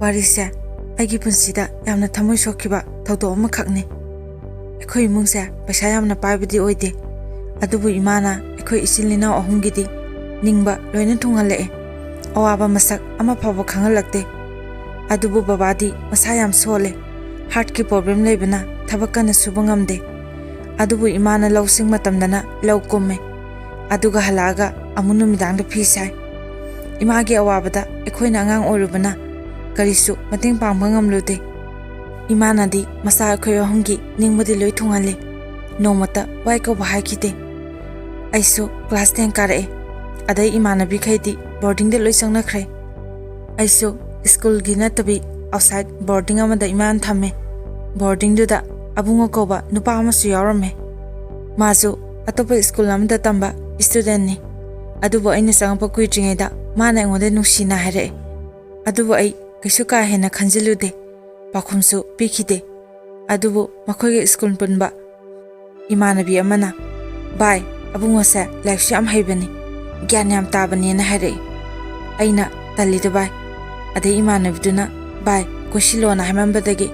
ꯋꯥꯔꯤꯁꯦ ꯑꯩꯒꯤ ꯄꯨꯟꯁꯤꯗ ꯌꯥꯝꯅ ꯊꯃꯣꯏ ꯁꯣꯛꯈꯤꯕ ꯊꯧꯗꯣꯛ ꯑꯃꯈꯛꯅꯤ꯫ ꯑꯩꯈꯣꯏ ꯏꯃꯨꯡꯁꯦ ꯄꯩꯁꯥ ꯌꯥꯝꯅ ꯄꯥꯏꯕꯗꯤ ꯑꯣꯏꯗꯦ, ꯑꯗꯨꯕꯨ ꯏꯃꯥꯅ ꯑꯩꯈꯣꯏ ꯏꯆꯤꯜ ꯏꯅꯥꯎ ꯑꯍꯨꯝꯒꯤꯗꯤ ꯅꯤꯡꯕ ꯂꯣꯏꯅ ꯊꯨꯡꯍꯜꯂꯛꯑꯦ, ꯑꯋꯥꯕ ꯃꯁꯛ ꯑꯃ ꯐꯥꯎꯕ ꯈꯪꯍꯜꯂꯛꯇꯦ꯫ ꯑꯗꯨꯕꯨ ꯕꯕꯥꯗꯤ ꯃꯁꯥ ꯌꯥꯝ ꯁꯣꯜꯂꯦ, ꯍꯥꯔꯠꯀꯤ ꯄ꯭ꯔꯣꯕ꯭ꯂꯦꯝ ꯂꯩꯕꯅ ꯊꯕꯛ ꯀꯟꯅ ꯁꯨꯕ ꯉꯝꯗꯦ꯫ ꯑꯗꯨꯕꯨ ꯏꯃꯥꯅ ꯂꯧꯁꯤꯡ ꯃꯇꯝꯗꯅ ꯂꯧ ꯀꯨꯝꯃꯦ, ꯑꯗꯨꯒ ꯍꯜꯂꯛꯑꯒ ꯑꯃꯨꯛ ꯅꯨꯃꯤꯗꯥꯡꯗ ꯐꯤ ꯁꯥꯏ꯫ ꯏꯃꯥꯒꯤ ꯑꯋꯥꯕꯗ ꯑꯩꯈꯣꯏꯅ ꯑꯉꯥꯡ ꯑꯣꯏꯔꯨꯕꯅ ꯀꯔꯤꯁꯨ ꯃꯇꯦꯡ ꯄꯥꯡꯕ ꯉꯝꯂꯨꯗꯦ꯫ ꯏꯃꯥꯅꯗꯤ ꯃꯆꯥ ꯑꯩꯈꯣꯏ ꯑꯍꯨꯝꯒꯤ ꯅꯤꯡꯕꯗꯤ ꯂꯣꯏ ꯊꯨꯡꯍꯜꯂꯤ, ꯅꯣꯡꯃꯇ ꯋꯥꯏ ꯀꯧꯕ ꯍꯥꯏꯈꯤꯗꯦ꯫ ꯑꯩꯁꯨ ꯀ꯭ꯂꯥꯁ 10 ꯀꯥꯔꯛꯑꯦ, ꯑꯗꯩ ꯏꯃꯥꯟꯅꯕꯤꯈꯩꯗꯤ ꯕꯣꯔꯗꯤꯡꯗ ꯂꯣꯏ ꯆꯪꯅꯈ꯭ꯔꯦ꯫ ꯑꯩꯁꯨ ꯁ꯭ꯀꯨꯜꯒꯤ ꯅꯠꯇꯕꯤ ꯑꯥꯎꯠꯁꯥꯏꯠ ꯕꯣꯔꯗꯤꯡ ꯑꯃꯗ ꯏꯃꯥꯅ ꯊꯝꯃꯦ꯫ ꯕꯣꯔꯗꯤꯡꯗꯨꯗ ꯑꯕꯨꯡꯉꯣ ꯀꯧꯕ ꯅꯨꯄꯥ ꯑꯃꯁꯨ ꯌꯥꯎꯔꯝꯃꯦ꯫ ꯃꯥꯁꯨ ꯑꯇꯣꯞꯄ ꯁ꯭ꯀꯨꯜ ꯑꯃꯗ ꯇꯝꯕ ꯁ꯭ꯇꯨꯗꯦꯟꯠꯅꯤ, ꯑꯗꯨꯕꯨ ꯑꯩꯅ ꯆꯪꯉꯛꯄ ꯀꯨꯏꯗ꯭ꯔꯤꯉꯩꯗ ꯃꯥꯅ ꯑꯩꯉꯣꯟꯗ ꯅꯨꯡꯁꯤꯅ ꯍꯥꯏꯔꯛꯑꯦ꯫ ꯑꯗꯨꯕꯨ ꯑꯩ ꯀꯩꯁꯨ ꯀꯥ ꯍꯦꯟꯅ ꯈꯟꯖꯤꯜꯂꯨꯗꯦ, ꯄꯥꯎꯈꯨꯝꯁꯨ ꯄꯤꯈꯤꯗꯦ꯫ ꯑꯗꯨꯕꯨ ꯃꯈꯣꯏꯒ ꯁ꯭ꯀꯨꯜ ꯄꯨꯟꯕ ꯏꯃꯥꯟꯅꯕꯤ ꯑꯃꯅ "ꯚꯥꯏ, ꯑꯕꯨꯡꯉꯣꯁꯦ ꯂꯥꯏꯔꯤꯛꯁꯨ ꯌꯥꯝ ꯍꯩꯕꯅꯤ, ꯒ꯭ꯌꯥꯟ ꯌꯥꯝ ꯇꯥꯕꯅꯦꯅ" ꯍꯥꯏꯔꯛꯏ꯫ ꯑꯩꯅ "ꯇꯜꯂꯤꯗ ꯚꯥꯏ"꯫ ꯑꯗꯩ ꯏꯃꯥꯟꯅꯕꯤꯗꯨꯅ "ꯚꯥꯏ, ꯀꯣꯏꯁꯤꯜꯂꯣꯅ" ꯍꯥꯏꯃꯟꯕꯗꯒꯤ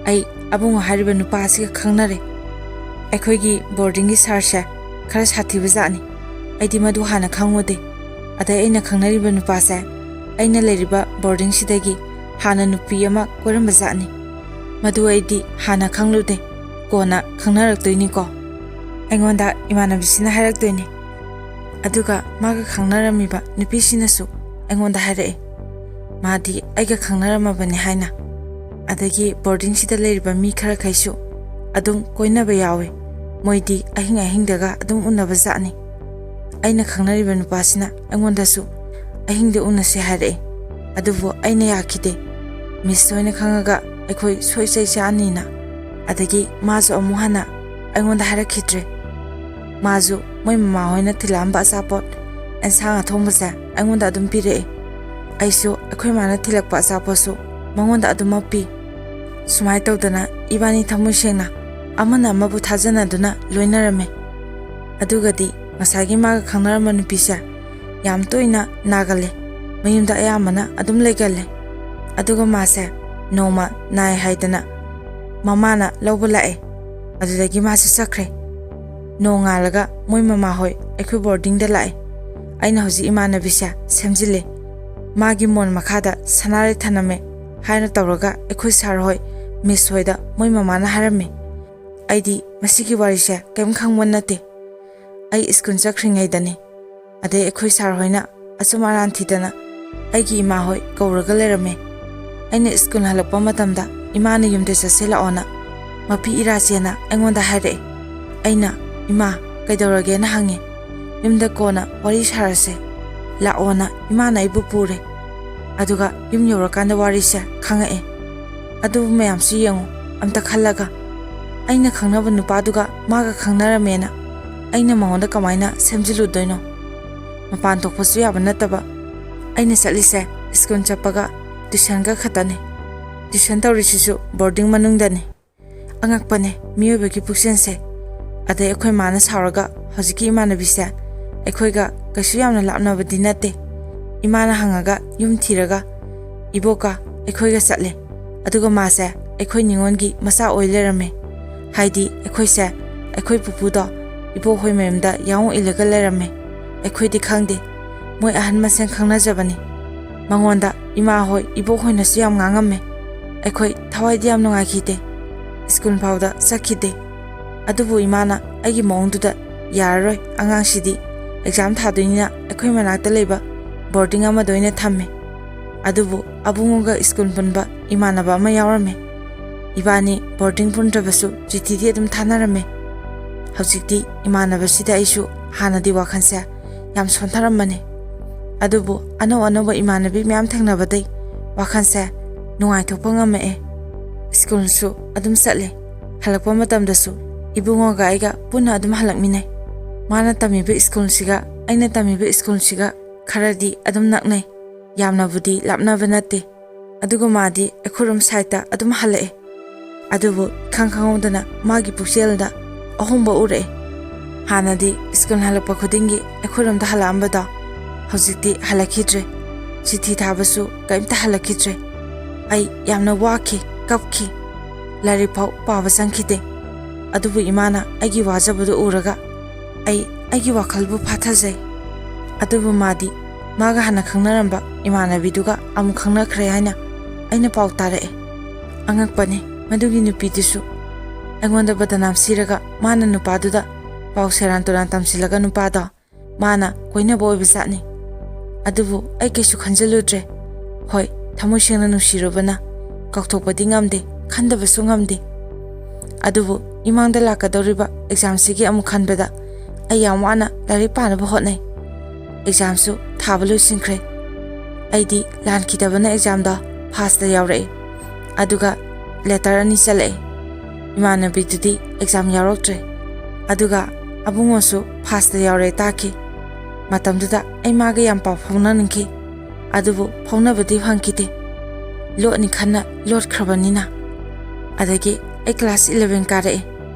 ꯑꯩ ꯑꯕꯨꯡꯉꯣ ꯍꯥꯏꯔꯤꯕ ꯅꯨꯄꯥ ꯑꯁꯤꯒ ꯈꯪꯅꯔꯦ꯫ ꯑꯩꯈꯣꯏꯒꯤ ꯕꯣꯔꯗꯤꯡꯒꯤ ꯁꯥꯔꯁꯦ ꯈꯔ ꯁꯥꯊꯤꯕ ꯖꯥꯠꯅꯤ, ꯑꯩꯗꯤ ꯃꯗꯨ ꯍꯥꯟꯅ ꯈꯪꯉꯨꯗꯦ꯫ ꯑꯗꯩ ꯑꯩꯅ ꯈꯪꯅꯔꯤꯕ ꯅꯨꯄꯥꯁꯦ ꯑꯩꯅ ꯂꯩꯔꯤꯕ ꯕꯣꯔꯗꯤꯡꯁꯤꯗꯒꯤ ꯍꯥꯟꯅ ꯅꯨꯄꯤ ꯑꯃ ꯀꯣꯏꯔꯝꯕ ꯖꯥꯠꯅꯤ꯫ ꯃꯗꯨ ꯑꯩꯗꯤ ꯍꯥꯟꯅ ꯈꯪꯂꯨꯗꯦ, ꯀꯣꯟꯅ ꯈꯪꯅꯔꯛꯇꯣꯏꯅꯤꯀꯣ꯫ ꯑꯩꯉꯣꯟꯗ ꯏꯃꯥꯟꯅꯕꯤꯁꯤꯅ ꯍꯥꯏꯔꯛꯇꯣꯏꯅꯤ, ꯑꯗꯨꯒ ꯃꯥꯒ ꯈꯪꯅꯔꯝꯃꯤꯕ ꯅꯨꯄꯤꯁꯤꯅꯁꯨ ꯑꯩꯉꯣꯟꯗ ꯍꯥꯏꯔꯛꯑꯦ, ꯃꯥꯗꯤ ꯑꯩꯒ ꯈꯪꯅꯔꯝꯃꯕꯅꯤ ꯍꯥꯏꯅ꯫ ꯑꯗꯒꯤ ꯕꯣꯔꯗꯤꯡꯁꯤꯗ ꯂꯩꯔꯤꯕ ꯃꯤ ꯈꯔꯈꯩꯁꯨ ꯑꯗꯨꯝ ꯀꯣꯏꯅꯕ ꯌꯥꯎꯋꯦ, ꯃꯣꯏꯗꯤ ꯑꯍꯤꯡ ꯑꯍꯤꯡꯗꯒ ꯑꯗꯨꯝ ꯎꯅꯕ ꯖꯥꯠꯅꯤ꯫ ꯑꯩꯅ ꯈꯪꯅꯔꯤꯕ ꯅꯨꯄꯥꯁꯤꯅ ꯑꯩꯉꯣꯟꯗꯁꯨ ꯑꯍꯤꯡꯗ ꯎꯅꯁꯦ ꯍꯥꯏꯔꯛꯑꯦ, ꯑꯗꯨꯕꯨ ꯑꯩꯅ ꯌꯥꯈꯤꯗꯦ꯫ ꯃꯤꯁ ꯍꯣꯏꯅ ꯈꯪꯉꯒ ꯑꯩꯈꯣꯏ ꯁꯣꯏ ꯆꯩ ꯆꯥꯅꯤꯅ꯫ ꯑꯗꯒꯤ ꯃꯥꯁꯨ ꯑꯃꯨꯛ ꯍꯟꯅ ꯑꯩꯉꯣꯟꯗ ꯍꯥꯏꯔꯛꯈꯤꯗ꯭ꯔꯦ꯫ ꯃꯥꯁꯨ ꯃꯣꯏ ꯃꯃꯥ ꯍꯣꯏꯅ ꯊꯤꯜꯂꯛꯑꯝꯕ ꯑꯆꯥꯄꯣꯠ ꯑꯦꯟꯁꯥꯡ ꯑꯊꯣꯡꯕꯁꯦ ꯑꯩꯉꯣꯟꯗ ꯑꯗꯨꯝ ꯄꯤꯔꯛꯑꯦ, ꯑꯩꯁꯨ ꯑꯩꯈꯣꯏ ꯃꯥꯅ ꯊꯤꯜꯂꯛꯄ ꯑꯆꯥꯄꯣꯠꯁꯨ ꯃꯉꯣꯟꯗ ꯑꯗꯨꯃꯛ ꯄꯤ꯫ ꯁꯨꯃꯥꯏ ꯇꯧꯗꯅ ꯏꯕꯥꯅꯤ ꯊꯃꯣꯏ ꯁꯦꯡꯅ ꯑꯃꯅ ꯑꯃꯕꯨ ꯊꯥꯖꯅꯗꯨꯅ ꯂꯣꯏꯅꯔꯝꯃꯦ꯫ ꯑꯗꯨꯒꯗꯤ ꯉꯁꯥꯏꯒꯤ ꯃꯥꯒ ꯈꯪꯅꯔꯝꯕ ꯅꯨꯄꯤꯁꯦ ꯌꯥꯝ ꯇꯣꯏꯅ ꯅꯥꯒꯜꯂꯦ, ꯃꯌꯨꯝꯗ ꯑꯌꯥꯝꯕꯅ ꯑꯗꯨꯝ ꯂꯩꯒꯜꯂꯦ꯫ ꯑꯗꯨꯒ ꯃꯥꯁꯦ ꯅꯣꯡꯃ ꯅꯥꯏ ꯍꯥꯏꯗꯅ ꯃꯃꯥꯅ ꯂꯧꯕ ꯂꯥꯛꯑꯦ, ꯑꯗꯨꯗꯒꯤ ꯃꯥꯁꯨ ꯆꯠꯈ꯭ꯔꯦ꯫ ꯅꯣꯡꯉꯥꯜꯂꯒ ꯃꯣꯏ ꯃꯃꯥ ꯍꯣꯏ ꯑꯩꯈꯣꯏ ꯕꯣꯔꯗꯤꯡꯗ ꯂꯥꯛꯑꯦ꯫ ꯑꯩꯅ ꯍꯧꯖꯤꯛ ꯏꯃꯥꯟꯅꯕꯤꯁꯦ ꯁꯦꯝꯖꯤꯜꯂꯦ, ꯃꯥꯒꯤ ꯃꯣꯟ ꯃꯈꯥꯗ ꯁꯅꯥꯔꯩ ꯊꯅꯝꯃꯦ ꯍꯥꯏꯅ ꯇꯧꯔꯒ ꯑꯩꯈꯣꯏ ꯁꯥꯔ ꯍꯣꯏ ꯃꯤꯁ ꯍꯣꯏꯗ ꯃꯣꯏ ꯃꯃꯥꯅ ꯍꯥꯏꯔꯝꯃꯦ꯫ ꯑꯩꯗꯤ ꯃꯁꯤꯒꯤ ꯋꯥꯔꯤꯁꯦ ꯀꯩꯝ ꯈꯪꯕ ꯅꯠꯇꯦ, ꯑꯩ ꯁ꯭ꯀꯨꯜ ꯆꯠꯈ꯭ꯔꯤꯉꯩꯗꯅꯤ꯫ ꯑꯗꯩ ꯑꯩꯈꯣꯏ ꯁꯥꯔ ꯍꯣꯏꯅ ꯑꯆꯨꯝ ꯑꯔꯥꯟ ꯊꯤꯗꯅ ꯑꯩꯒꯤ ꯏꯃꯥ ꯍꯣꯏ ꯀꯧꯔꯒ ꯂꯩꯔꯝꯃꯦ꯫ ꯑꯩꯅ ꯁ꯭ꯀꯨꯜ ꯍꯜꯂꯛꯄ ꯃꯇꯝꯗ ꯏꯃꯥꯅ ꯌꯨꯝꯗ ꯆꯠꯁꯦ ꯂꯥꯛꯑꯣꯅ ꯃꯄꯤ ꯏꯔꯥꯆꯦꯅ ꯑꯩꯉꯣꯟꯗ ꯍꯥꯏꯔꯛꯑꯦ꯫ ꯑꯩꯅ "ꯏꯃꯥ, ꯀꯩꯗꯧꯔꯒꯦꯅ" ꯍꯪꯉꯦ꯫ "ꯌꯨꯝꯗ ꯀꯣꯟꯅ ꯋꯥꯔꯤ ꯁꯥꯔꯁꯦ, ꯂꯥꯛꯑꯣꯅ" ꯏꯃꯥꯅ ꯑꯩꯕꯨ ꯄꯨꯔꯦ꯫ ꯑꯗꯨꯒ ꯌꯨꯝ ꯌꯧꯔꯀꯥꯟꯗ ꯋꯥꯔꯤꯁꯦ ꯈꯪꯉꯛꯑꯦ꯫ ꯑꯗꯨꯕꯨ ꯃꯌꯥꯝꯁꯨ ꯌꯦꯡꯉꯨ, ꯑꯝꯇ ꯈꯜꯂꯒ ꯑꯩꯅ ꯈꯪꯅꯕ ꯅꯨꯄꯥꯗꯨꯒ ꯃꯥꯒ ꯈꯪꯅꯔꯝꯃꯦꯅ ꯑꯩꯅ ꯃꯉꯣꯟꯗ ꯀꯃꯥꯏꯅ ꯁꯦꯝꯖꯤꯜꯂꯨꯗꯣꯏꯅꯣ? ꯃꯄꯥꯟ ꯊꯣꯛꯄꯁꯨ ꯌꯥꯕ ꯅꯠꯇꯕ꯫ ꯑꯩꯅ ꯆꯠꯂꯤꯁꯦ ꯁ꯭ꯀꯨꯜ ꯆꯠꯄꯒ ꯇ꯭ꯌꯨꯁꯟꯒ ꯈꯛꯇꯅꯤ, ꯇ꯭ꯌꯨꯁꯟ ꯇꯧꯔꯤꯁꯤꯁꯨ ꯕꯣꯔꯗꯤꯡ ꯃꯅꯨꯡꯗꯅꯤ꯫ ꯑꯉꯛꯄꯅꯦ ꯃꯤꯑꯣꯏꯕꯒꯤ ꯄꯨꯛꯆꯦꯜꯁꯦ꯫ ꯑꯗꯩ ꯑꯩꯈꯣꯏ ꯃꯥꯅ ꯁꯥꯎꯔꯒ ꯍꯧꯖꯤꯛꯀꯤ ꯏꯃꯥꯟꯅꯕꯤꯁꯦ ꯑꯩꯈꯣꯏꯒ ꯀꯩꯁꯨ ꯌꯥꯝꯅ ꯂꯥꯞꯅꯕꯗꯤ ꯅꯠꯇꯦ, ꯏꯃꯥꯅ ꯍꯪꯉꯒ ꯌꯨꯝ ꯊꯤꯔꯒ ꯏꯕꯣꯛꯀ ꯑꯩꯈꯣꯏꯒ ꯆꯠꯂꯦ꯫ ꯑꯗꯨꯒ ꯃꯥꯁꯦ ꯑꯩꯈꯣꯏ ꯅꯤꯉꯣꯟꯒꯤ ꯃꯆꯥ ꯑꯣꯏ ꯂꯩꯔꯝꯃꯦ, ꯍꯥꯏꯗꯤ ꯑꯩꯈꯣꯏꯁꯦ ꯑꯩꯈꯣꯏ ꯄꯨꯄꯨꯗꯣ ꯏꯕꯣꯛ ꯍꯣꯏ ꯃꯌꯨꯝꯗ ꯌꯥꯎꯑꯣ ꯏꯜꯂꯒ ꯂꯩꯔꯝꯃꯦ꯫ ꯑꯩꯈꯣꯏꯗꯤ ꯈꯪꯗꯦ, ꯃꯣꯏ ꯑꯍꯟ ꯃꯁꯦꯟ ꯈꯪꯅꯖꯕꯅꯤ꯫ ꯃꯉꯣꯟꯗ ꯏꯃꯥ ꯍꯣꯏ ꯏꯕꯣꯛ ꯍꯣꯏꯅꯁꯨ ꯌꯥꯝ ꯉꯥꯡꯉꯝꯃꯦ꯫ ꯑꯩꯈꯣꯏ ꯊꯋꯥꯏꯗꯤ ꯌꯥꯝ ꯅꯨꯡꯉꯥꯏꯈꯤꯗꯦ, ꯁ꯭ꯀꯨꯜ ꯐꯥꯎꯗ ꯆꯠꯈꯤꯗꯦ꯫ ꯑꯗꯨꯕꯨ ꯏꯃꯥꯅ ꯑꯩꯒꯤ ꯃꯑꯣꯡꯗꯨꯗ "ꯌꯥꯔꯔꯣꯏ, ꯑꯉꯥꯡꯁꯤꯗꯤ ꯑꯦꯛꯖꯥꯝ ꯊꯥꯗꯣꯏꯅꯤꯅ ꯑꯩꯈꯣꯏ ꯃꯅꯥꯛꯇ ꯂꯩꯕ ꯕꯣꯔꯗꯤꯡ ꯑꯃꯗ ꯑꯣꯏꯅ ꯊꯝꯃꯦ"꯫ ꯑꯗꯨꯕꯨ ꯑꯕꯨꯡꯉꯣꯒ ꯁ꯭ꯀꯨꯜ ꯄꯨꯟꯕ ꯏꯃꯥꯟꯅꯕ ꯑꯃ ꯌꯥꯎꯔꯝꯃꯦ꯫ ꯏꯕꯥꯅꯤ ꯕꯣꯔꯗꯤꯡ ꯄꯨꯟꯗ꯭ꯔꯕꯁꯨ ꯆꯤꯊꯤꯗꯤ ꯑꯗꯨꯝ ꯊꯥꯅꯔꯝꯃꯦ꯫ ꯍꯧꯖꯤꯛꯇꯤ ꯏꯃꯥꯟꯅꯕꯁꯤꯗ ꯑꯩꯁꯨ ꯍꯥꯟꯅꯗꯤ ꯋꯥꯈꯜꯁꯦ ꯌꯥꯝ ꯁꯣꯟꯊꯔꯝꯕꯅꯦ, ꯑꯗꯨꯕꯨ ꯑꯅꯧ ꯑꯅꯧꯕ ꯏꯃꯥꯟꯅꯕꯤ ꯃꯌꯥꯝ ꯊꯦꯡꯅꯕꯗꯩ ꯋꯥꯈꯜꯁꯦ ꯅꯨꯡꯉꯥꯏꯊꯣꯛꯄ ꯉꯝꯃꯛꯑꯦ꯫ ꯁ꯭ꯀꯨꯜꯁꯨ ꯑꯗꯨꯝ ꯆꯠꯂꯦ, ꯍꯜꯂꯛꯄ ꯃꯇꯝꯗꯁꯨ ꯏꯕꯨꯡꯉꯣꯒ ꯑꯩꯒ ꯄꯨꯟꯅ ꯑꯗꯨꯝ ꯍꯜꯂꯛꯃꯤꯟꯅꯩ꯫ ꯃꯥꯅ ꯇꯝꯃꯤꯕ ꯁ꯭ꯀꯨꯜꯁꯤꯒ ꯑꯩꯅ ꯇꯝꯃꯤꯕ ꯁ꯭ꯀꯨꯜꯁꯤꯒ ꯈꯔꯗꯤ ꯑꯗꯨꯝ ꯅꯛꯅꯩ, ꯌꯥꯝꯅꯕꯨꯗꯤ ꯂꯥꯞꯅꯕ ꯅꯠꯇꯦ꯫ ꯑꯗꯨꯒ ꯃꯥꯗꯤ ꯑꯩꯈꯣꯏꯔꯣꯝ ꯁꯥꯏꯠꯇ ꯑꯗꯨꯝ ꯍꯜꯂꯛꯑꯦ꯫ ꯑꯗꯨꯕꯨ ꯏꯈꯪ ꯈꯪꯍꯧꯗꯅ ꯃꯥꯒꯤ ꯄꯨꯛꯆꯦꯜꯗ ꯑꯍꯣꯡꯕ ꯎꯔꯛꯑꯦ꯫ ꯍꯥꯟꯅꯗꯤ ꯁ꯭ꯀꯨꯜ ꯍꯜꯂꯛꯄ ꯈꯨꯗꯤꯡꯒꯤ ꯑꯩꯈꯣꯏꯔꯣꯝꯗ ꯍꯜꯂꯛꯑꯝꯕꯗꯣ ꯍꯧꯖꯤꯛꯇꯤ ꯍꯜꯂꯛꯈꯤꯗ꯭ꯔꯦ, ꯆꯤꯊꯤ ꯊꯥꯕꯁꯨ ꯀꯔꯤꯝꯇ ꯍꯜꯂꯛꯈꯤꯗ꯭ꯔꯦ꯫ ꯑꯩ ꯌꯥꯝꯅ ꯋꯥꯈꯤ, ꯀꯞꯈꯤ, ꯂꯥꯏꯔꯤꯛ ꯐꯥꯎ ꯄꯥꯕ ꯆꯪꯈꯤꯗꯦ꯫ ꯑꯗꯨꯕꯨ ꯏꯃꯥꯅ ꯑꯩꯒꯤ ꯋꯥꯖꯕꯗꯨ ꯎꯔꯒ ꯑꯩꯒꯤ ꯋꯥꯈꯜꯕꯨ ꯐꯥꯊꯖꯩ꯫ ꯑꯗꯨꯕꯨ ꯃꯥꯗꯤ ꯃꯥꯒ ꯍꯥꯟꯅ ꯈꯪꯅꯔꯝꯕ ꯏꯃꯥꯟꯅꯕꯤꯗꯨꯒ ꯑꯃꯨꯛ ꯈꯪꯅꯈ꯭ꯔꯦ ꯍꯥꯏꯅ ꯑꯩꯅ ꯄꯥꯎ ꯇꯥꯔꯛꯑꯦ꯫ ꯑꯉꯛꯄꯅꯤ, ꯃꯗꯨꯒꯤ ꯅꯨꯄꯤꯗꯨꯁꯨ ꯑꯩꯉꯣꯟꯗ ꯕꯗꯅꯥꯝ ꯁꯤꯔꯒ ꯃꯥꯅ ꯅꯨꯄꯥꯗꯨꯗ ꯄꯥꯎ ꯁꯦꯔꯥꯟ ꯇꯨꯔꯥꯟ ꯇꯝꯁꯤꯜꯂꯒ ꯅꯨꯄꯥꯗꯣ ꯃꯥꯅ ꯀꯣꯏꯅꯕ ꯑꯣꯏꯕꯖꯥꯠꯅꯤ꯫ ꯑꯗꯨꯕꯨ ꯑꯩ ꯀꯩꯁꯨ ꯈꯟꯖꯜꯂꯨꯗ꯭ꯔꯦ꯫ ꯍꯣꯏ, ꯊꯃꯣꯏ ꯁꯦꯡꯅ ꯅꯨꯡꯁꯤꯔꯨꯕꯅ ꯀꯥꯎꯊꯣꯛꯄꯗꯤ ꯉꯝꯗꯦ, ꯈꯟꯗꯕꯁꯨ ꯉꯝꯗꯦ꯫ ꯑꯗꯨꯕꯨ ꯏꯃꯥꯡꯗ ꯂꯥꯛꯀꯗꯧꯔꯤꯕ ꯑꯦꯛꯖꯥꯝꯁꯤꯒꯤ ꯑꯃꯨꯛ ꯈꯟꯕꯗ ꯑꯩ ꯌꯥꯝ ꯋꯥꯅ ꯂꯥꯏꯔꯤꯛ ꯄꯥꯅꯕ ꯍꯣꯠꯅꯩ꯫ ꯑꯦꯛꯖꯥꯝꯁꯨ ꯊꯥꯕ ꯂꯣꯏꯁꯤꯟꯈ꯭ꯔꯦ꯫ ꯑꯩꯗꯤ ꯂꯥꯟꯈꯤꯗꯕꯅ ꯑꯦꯛꯖꯥꯝꯗꯣ ꯐꯥꯁꯇ ꯌꯥꯎꯔꯛꯑꯦ, ꯑꯗꯨꯒ ꯂꯦꯇꯔ 2 ꯆꯠꯂꯛꯑꯦ꯫ ꯏꯃꯥꯟꯅꯕꯤꯗꯨꯗꯤ ꯑꯦꯛꯖꯥꯝ ꯌꯥꯎꯔꯛꯇ꯭ꯔꯦ, ꯑꯗꯨꯒ ꯑꯕꯨꯡꯉꯣꯁꯨ ꯐꯥꯁꯇ ꯌꯥꯎꯔꯦ ꯇꯥꯈꯤ꯫ ꯃꯇꯝꯗꯨꯗ ꯑꯩ ꯃꯥꯒ ꯌꯥꯝ ꯄꯥꯎ ꯐꯥꯎꯅꯅꯤꯡꯈꯤ, ꯑꯗꯨꯕꯨ ꯐꯥꯎꯅꯕꯗꯤ ꯐꯪꯈꯤꯗꯦ, ꯂꯣꯠꯅꯤ ꯈꯟꯅ ꯂꯣꯠꯈ꯭ꯔꯕꯅꯤꯅ꯫ ꯑꯗꯒꯤ ꯑꯩ ꯀ꯭ꯂꯥꯁ 11 ꯀꯥꯔꯛꯑꯦ꯫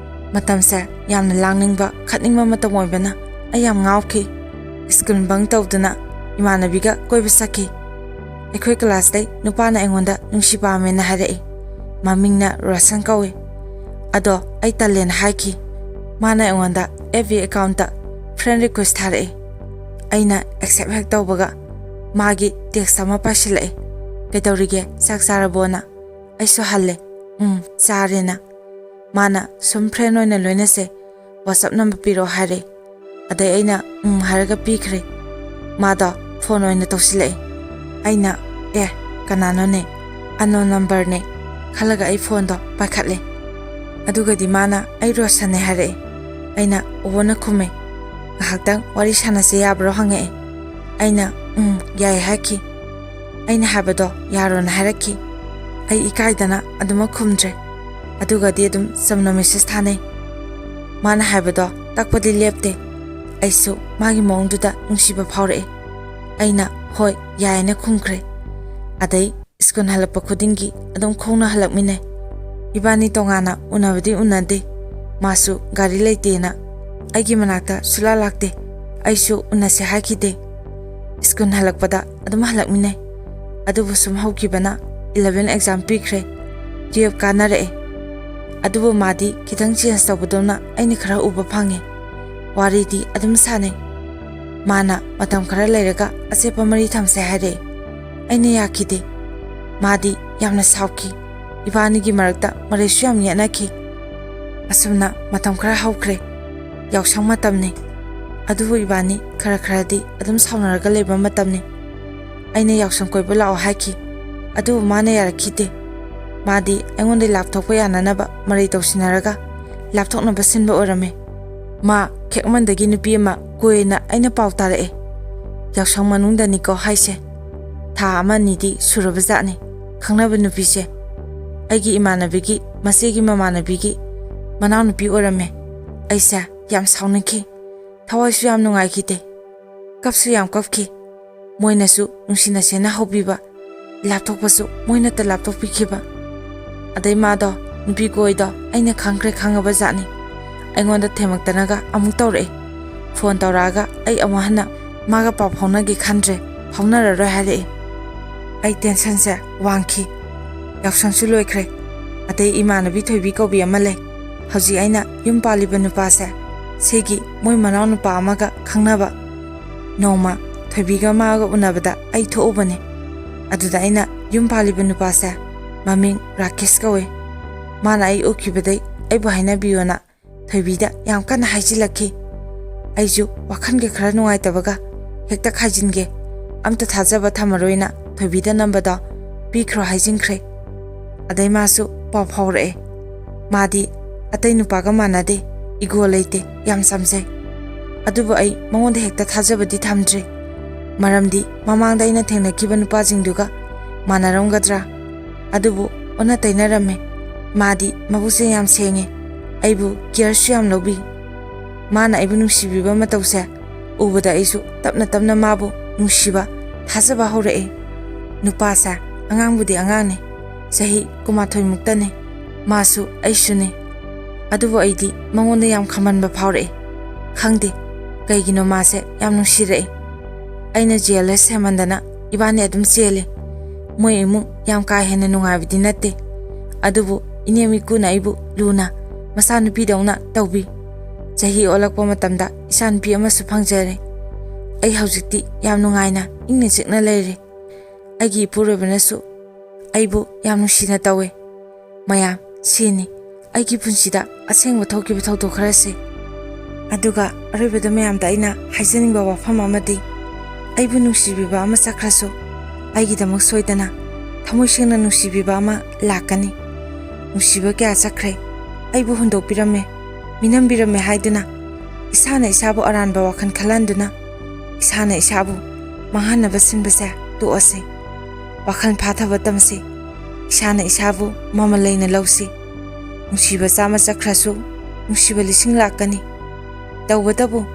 ꯃꯇꯝꯁꯦ ꯌꯥꯝꯅ ꯂꯥꯡꯅꯤꯡꯕ, ꯈꯠꯅꯤꯡꯕ ꯃꯇꯝ ꯑꯣꯏꯕꯅ ꯑꯩ ꯌꯥꯝ ꯉꯥꯎꯈꯤ꯫ ꯁ꯭ꯀꯨꯜ ꯕꯪ ꯇꯧꯗꯨꯅ ꯏꯃꯥꯟꯅꯕꯤꯒ ꯀꯣꯏꯕ ꯆꯠꯈꯤ꯫ ꯑꯩꯈꯣꯏ ꯀ꯭ꯂꯥꯁꯇꯩ ꯅꯨꯄꯥꯅ ꯑꯩꯉꯣꯟꯗ ꯅꯨꯡꯁꯤ ꯄꯥꯝꯃꯦꯅ ꯍꯥꯏꯔꯛꯏ꯫ ꯃꯃꯤꯡꯅ ꯔꯣꯁꯟ ꯀꯧꯏ꯫ ꯑꯗꯣ ꯑꯩ ꯇꯜꯂꯦꯅ ꯍꯥꯏꯈꯤ꯫ ꯃꯥꯅ ꯑꯩꯉꯣꯟꯗ FB ꯑꯦꯀꯥꯎꯟꯇ ꯐ꯭ꯔꯦꯟ ꯔꯤꯀ꯭ꯋꯦꯁ ꯊꯥꯔꯛꯏ꯫ ꯑꯩꯅ ꯑꯦꯛꯁꯦꯞ ꯍꯦꯛ ꯇꯧꯕꯒ ꯃꯥꯒꯤ ꯇꯦꯛꯁ ꯑꯃ ꯄꯥꯏꯁꯤꯜꯂꯛꯑꯦ, "ꯀꯩꯗꯧꯔꯤꯒꯦ, ꯆꯥꯛ ꯆꯥꯔꯕꯣꯅ?" ꯑꯩꯁꯨ ꯍꯜꯂꯦ, ꯆꯥꯔꯦꯅ꯫ ꯃꯥꯅ ꯁꯨꯝ ꯐ꯭ꯔꯦꯟ ꯑꯣꯏꯅ ꯂꯣꯏꯅꯁꯦ, ꯋꯥꯆꯞ ꯅꯝꯕꯔ ꯄꯤꯔꯛꯑꯣ ꯍꯥꯏꯔꯦ꯫ ꯑꯗꯩ ꯑꯩꯅ ꯍꯥꯏꯔꯒ ꯄꯤꯈ꯭ꯔꯦ꯫ ꯃꯥꯗꯣ ꯐꯣꯟ ꯑꯣꯏꯅ ꯇꯧꯁꯤꯜꯂꯛꯑꯦ꯫ ꯑꯩꯅ ꯀꯅꯥꯅꯣꯅꯦ, ꯑꯟꯅꯣꯟ ꯅꯝꯕꯔꯅꯦ ꯈꯜꯂꯒ ꯑꯩ ꯐꯣꯟꯗꯣ ꯄꯥꯏꯈꯠꯂꯦ꯫ ꯑꯗꯨꯒꯗꯤ ꯃꯥꯅ ꯑꯩ ꯔꯣꯁꯟꯅꯦ ꯍꯥꯏꯔꯛꯑꯦ꯫ ꯑꯩꯅ ꯑꯣꯅ ꯈꯨꯝꯃꯦ꯫ ꯉꯥꯏꯍꯥꯛꯇꯪ ꯋꯥꯔꯤ ꯁꯥꯟꯅꯁꯦ ꯌꯥꯕ꯭ꯔꯣ ꯍꯪꯉꯛꯑꯦ꯫ ꯑꯩꯅ ꯌꯥꯏ ꯍꯥꯏꯈꯤ꯫ ꯑꯩꯅ ꯍꯥꯏꯕꯗꯣ ꯌꯥꯔꯣꯅ ꯍꯥꯏꯔꯛꯈꯤ꯫ ꯑꯩ ꯏꯀꯥꯏꯗꯅ ꯑꯗꯨꯃꯛ ꯈꯨꯝꯗ꯭ꯔꯦ, ꯑꯗꯨꯒꯗꯤ ꯑꯗꯨꯝ ꯆꯝꯅ ꯃꯦꯁꯦꯁ ꯊꯥꯅꯩ꯫ ꯃꯥꯅ ꯍꯥꯏꯕꯗꯣ ꯇꯛꯄꯗꯤ ꯂꯦꯞꯇꯦ꯫ ꯑꯩꯁꯨ ꯃꯥꯒꯤ ꯃꯑꯣꯡꯗꯨꯗ ꯅꯨꯡꯁꯤꯕ ꯐꯥꯎꯔꯛꯑꯦ꯫ ꯑꯩꯅ ꯍꯣꯏ ꯌꯥꯏꯅ ꯈꯨꯝꯈ꯭ꯔꯦ꯫ ꯑꯗꯩ ꯁ꯭ꯀꯨꯜ ꯍꯜꯂꯛꯄ ꯈꯨꯗꯤꯡꯒꯤ ꯑꯗꯨꯝ ꯈꯣꯡꯅ ꯍꯜꯂꯛꯃꯤꯟꯅꯩ꯫ ꯏꯕꯥꯅꯤ ꯇꯣꯉꯥꯟꯅ ꯎꯅꯕꯗꯤ ꯎꯅꯗꯦ꯫ ꯃꯥꯁꯨ ꯒꯥꯔꯤ ꯂꯩꯇꯦꯅ ꯑꯩꯒꯤ ꯃꯅꯥꯛꯇ ꯁꯨꯂꯥ ꯂꯥꯛꯇꯦ, ꯑꯩꯁꯨ ꯎꯅꯁꯦ ꯍꯥꯏꯈꯤꯗꯦ꯫ ꯁ꯭ꯀꯨꯜ ꯍꯜꯂꯛꯄꯗ ꯑꯗꯨꯝ ꯍꯜꯂꯛꯃꯤꯟꯅꯩ꯫ ꯑꯗꯨꯕꯨ ꯁꯨꯝ ꯍꯧꯈꯤꯕꯅ 11 ꯑꯦꯛꯖꯥꯝ ꯄꯤꯈ꯭ರೆ, 12 ꯀꯥꯟꯅꯔꯛꯑꯦ꯫ ꯑꯗꯨꯕꯨ ꯃꯥꯗꯤ ꯈꯤꯇꯪ ꯆꯦꯟꯖ ꯇꯧꯕꯗꯧꯅ ꯑꯩꯅ ꯈꯔ ꯎꯕ ꯐꯪꯉꯦ꯫ ꯋꯥꯔꯤꯗꯤ ꯑꯗꯨꯝ ꯁꯥꯟꯅꯩ꯫ ꯃꯥꯅ ꯃꯇꯝ ꯈꯔ ꯂꯩꯔꯒ ꯑꯆꯦꯠꯄ ꯃꯔꯤ ꯊꯝꯁꯦ ꯍꯥꯏꯔꯛꯑꯦ꯫ ꯑꯩꯅ ꯌꯥꯈꯤꯗꯦ꯫ ꯃꯥꯗꯤ ꯌꯥꯝꯅ ꯁꯥꯎꯈꯤ꯫ ꯏꯕꯥꯅꯤꯒꯤ ꯃꯔꯛꯇ ꯃꯔꯩꯁꯨ ꯌꯥꯝ ꯌꯦꯠꯅꯈꯤ꯫ ꯑꯁꯨꯝꯅ ꯃꯇꯝ ꯈꯔ ꯍꯧꯈ꯭ꯔꯦ꯫ ꯌꯥꯎꯁꯪ ꯃꯇꯝꯅꯤ꯫ ꯑꯗꯨꯕꯨ ꯏꯕꯥꯅꯤ ꯈꯔ ꯈꯔꯗꯤ ꯑꯗꯨꯝ ꯁꯥꯎꯅꯔꯒ ꯂꯩꯕ ꯃꯇꯝꯅꯤ꯫ ꯑꯩꯅ ꯌꯥꯎꯁꯪ ꯀꯣꯏꯕ ꯂꯥꯛꯑꯣ ꯍꯥꯏꯈꯤ, ꯑꯗꯨꯕꯨ ꯃꯥꯅ ꯌꯥꯔꯛꯈꯤꯗꯦ꯫ ꯃꯥꯗꯤ ꯑꯩꯉꯣꯟꯗꯩ ꯂꯥꯞꯊꯣꯛꯄ ꯌꯥꯅꯅꯕ ꯃꯔꯩ ꯇꯧꯁꯤꯟꯅꯔꯒ ꯂꯥꯞꯊꯣꯛꯅꯕ ꯁꯤꯟꯕ ꯑꯣꯏꯔꯝꯃꯦ꯫ ꯃꯥ ꯈꯦꯛꯃꯟꯗꯒꯤ ꯅꯨꯄꯤ ꯑꯃ ꯀꯣꯏꯅ ꯑꯩꯅ ꯄꯥꯎ ꯇꯥꯔꯛꯑꯦ꯫ ꯌꯥꯎꯁꯪ ꯃꯅꯨꯡꯗꯅꯤꯀꯣ ꯍꯥꯏꯁꯦ꯫ ꯊꯥ 1-2ꯗꯤ ꯁꯨꯔꯕꯖꯥꯠꯅꯤ ꯈꯪꯅꯕ ꯅꯨꯄꯤꯁꯦ꯫ ꯑꯩꯒꯤ ꯏꯃꯥꯟꯅꯕꯤꯒꯤ ꯃꯆꯦꯒꯤ ꯃꯃꯥꯟꯅꯕꯤꯒꯤ ꯃꯅꯥꯎꯅꯨꯄꯤ ꯑꯣꯏꯔꯝꯃꯦ꯫ ꯑꯩꯁꯦ ꯌꯥꯝ ꯁꯥꯎꯅꯤꯡꯈꯤ, ꯊꯋꯥꯏꯁꯨ ꯌꯥꯝ ꯅꯨꯡꯉꯥꯏꯈꯤꯗꯦ, ꯀꯞꯁꯨ ꯌꯥꯝ ꯀꯞꯈꯤ꯫ ꯃꯣꯏꯅꯁꯨ ꯅꯨꯡꯁꯤꯅꯁꯦꯅ ꯍꯧꯕꯤꯕ, ꯂꯥꯞꯊꯣꯛꯄꯁꯨ ꯃꯣꯏꯅꯇ ꯂꯥꯞꯊꯣꯛꯄꯤꯈꯤꯕ꯫ ꯑꯗꯩ ꯃꯥꯗꯣ ꯅꯨꯄꯤ ꯀꯣꯏꯗꯣ ꯑꯩꯅ ꯈꯪꯉꯕ ꯖꯥꯠꯅꯤ꯫ ꯑꯩꯉꯣꯟꯗ ꯊꯦꯝꯃꯛꯇꯅꯒ ꯑꯃꯨꯛ ꯇꯧꯔꯛꯑꯦ꯫ ꯐꯣꯟ ꯇꯧꯔꯛꯑꯒ ꯑꯩ ꯑꯃꯨꯛ ꯍꯟꯅ ꯃꯥꯒ ꯄꯥꯎ ꯐꯥꯎꯅꯒꯦ ꯈꯟꯗ꯭ꯔꯦ, ꯐꯥꯎꯅꯔꯔꯣꯏ ꯍꯥꯏꯔꯛꯑꯦ꯫ ꯑꯩ ꯇꯦꯟꯁꯟꯁꯦ ꯋꯥꯡꯈꯤ꯫ ꯌꯥꯎꯁꯪꯁꯨ ꯂꯣꯏꯈ꯭ꯔꯦ꯫ ꯑꯗꯩ ꯏꯃꯥꯟꯅꯕꯤ ꯊꯣꯏꯕꯤ ꯀꯧꯕꯤ ꯑꯃ ꯂꯩ꯫ ꯍꯧꯖꯤꯛ ꯑꯩꯅ ꯌꯨꯝ ꯄꯥꯜꯂꯤꯕ ꯅꯨꯄꯥꯁꯦ, ꯁꯤꯒꯤ ꯃꯣꯏ ꯃꯅꯥꯎ ꯅꯨꯄꯥ ꯑꯃꯒ ꯈꯪꯅꯕ꯫ ꯅꯣꯡꯃ ꯊꯣꯏꯕꯤꯒ ꯃꯥꯒ ꯎꯅꯕꯗ ꯑꯩ ꯊꯣꯛꯎꯕꯅꯦ꯫ ꯑꯗꯨꯗ ꯑꯩꯅ ꯌꯨꯝ ꯄꯥꯜꯂꯤꯕ ꯅꯨꯄꯥꯁꯦ ꯃꯃꯤꯡ ꯔꯥꯀꯦꯁ ꯀꯧꯏ꯫ ꯃꯥꯅ ꯑꯩ ꯎꯈꯤꯕꯗꯩ ꯑꯩꯕꯨ ꯍꯥꯏꯅꯕꯤꯌꯣꯅ ꯊꯣꯏꯕꯤꯗ ꯌꯥꯝ ꯀꯟꯅ ꯍꯥꯏꯖꯤꯜꯂꯛꯈꯤ꯫ ꯑꯩꯁꯨ ꯋꯥꯈꯟꯒ ꯈꯔ ꯅꯨꯡꯉꯥꯏꯇꯕꯒ ꯍꯦꯛꯇ ꯈꯥꯏꯖꯤꯟꯒꯦ, ꯑꯝꯇ ꯊꯥꯖꯕ ꯊꯝꯃꯔꯣꯏꯅ ꯊꯣꯏꯕꯤꯗ ꯅꯝꯕꯔꯗꯣ ꯄꯤꯈ꯭ꯔꯣ ꯍꯥꯏꯖꯤꯟꯈ꯭ꯔꯦ꯫ ꯑꯗꯩ ꯃꯥꯁꯨ ꯄꯥꯎ ꯐꯥꯎꯔꯛꯑꯦ꯫ ꯃꯥꯗꯤ ꯑꯇꯩ ꯅꯨꯄꯥꯒ ꯃꯥꯟꯅꯗꯦ, ꯏꯒꯣ ꯂꯩꯇꯦ, ꯌꯥꯝ ꯆꯝꯖꯩ꯫ ꯑꯗꯨꯕꯨ ꯑꯩ ꯃꯉꯣꯟꯗ ꯍꯦꯛꯇ ꯊꯥꯖꯕꯗꯤ ꯊꯝꯗ꯭ꯔꯤ, ꯃꯔꯝꯗꯤ ꯃꯃꯥꯡꯗ ꯑꯩꯅ ꯊꯦꯡꯅꯈꯤꯕ ꯅꯨꯄꯥꯁꯤꯡꯗꯨꯒ ꯃꯥꯟꯅꯔꯝꯒꯗ꯭ꯔꯥ? ꯑꯗꯨꯕꯨ ꯑꯣꯟꯅ ꯇꯩꯅꯔꯝꯃꯦ꯫ ꯃꯥꯗꯤ ꯃꯕꯨꯛꯆꯦꯜ ꯌꯥꯝ ꯁꯦꯡꯉꯦ, ꯑꯩꯕు ꯀꯤꯌꯔꯁꯨ ꯌꯥꯝ ꯂꯧꯕꯤ꯫ ꯃꯥꯅ ꯑꯩꯕꯨ ꯅꯨꯡꯁꯤꯕꯤꯕ ꯃꯇꯧꯁꯦ ꯎꯕꯗ ꯑꯩꯁꯨ ꯇꯞꯅ ꯇꯞꯅ ꯃꯥꯕꯨ ꯅꯨꯡꯁꯤꯕ, ꯊꯥꯖꯕ ꯍꯧꯔꯛꯑꯦ꯫ ꯅꯨꯄꯥꯁꯦ ꯑꯉꯥꯡꯕꯨꯗꯤ ꯑꯉꯥꯡꯅꯤ, ꯆꯍꯤ 12 ꯃꯨꯛꯇꯅꯤ꯫ ꯃꯥꯁꯨ ꯑꯩꯁꯨꯅꯤ꯫ ꯑꯗꯨꯕꯨ ꯑꯩꯗꯤ ꯃꯉꯣꯟꯗ ꯌꯥꯝ ꯈꯝꯍꯟꯕ ꯐꯥꯎꯔꯛꯑꯦ꯫ ꯈꯪꯗꯦ ꯀꯩꯒꯤꯅꯣ ꯃꯥꯁꯦ ꯌꯥꯝ ꯅꯨꯡꯁꯤꯔꯛꯑꯦ꯫ ꯑꯩꯅ ꯖꯦꯂꯁ ꯍꯦꯃꯟꯗꯅ ꯏꯕꯥꯅꯤ ꯑꯗꯨꯝ ꯆꯦꯜꯂꯤ꯫ Moi imung yam ka hena nungaibdi natte. Adubu inemiku na aibu luna masanupi dauna taubi. Chahi olakpa matamda isanpi amasu phangjare. Ai haujikti yam nungaina ingna chikna leire. Aigi ipurobanasu aibu yam nusina tawe. Mayam sini aigi punsida asengba thokkiba thawdok kharase. Aduga aroibada mayamda aina haijaningba wafam amadi aibu nungsibiba ama chakrasu aigidamak soidana thamoi sengna nungsibiba ama lakani. Nungsiba kya chakre aibu hundokpirame minambirame haiduna isana isabu aranba wakhan khalanduna isana isabu manghanaba sinbase toase. Wakhan phathaba tamse isana isabu mama leina lawsi. Nungsiba chama chakrasu nungsiba lising lakani. Tawbatabu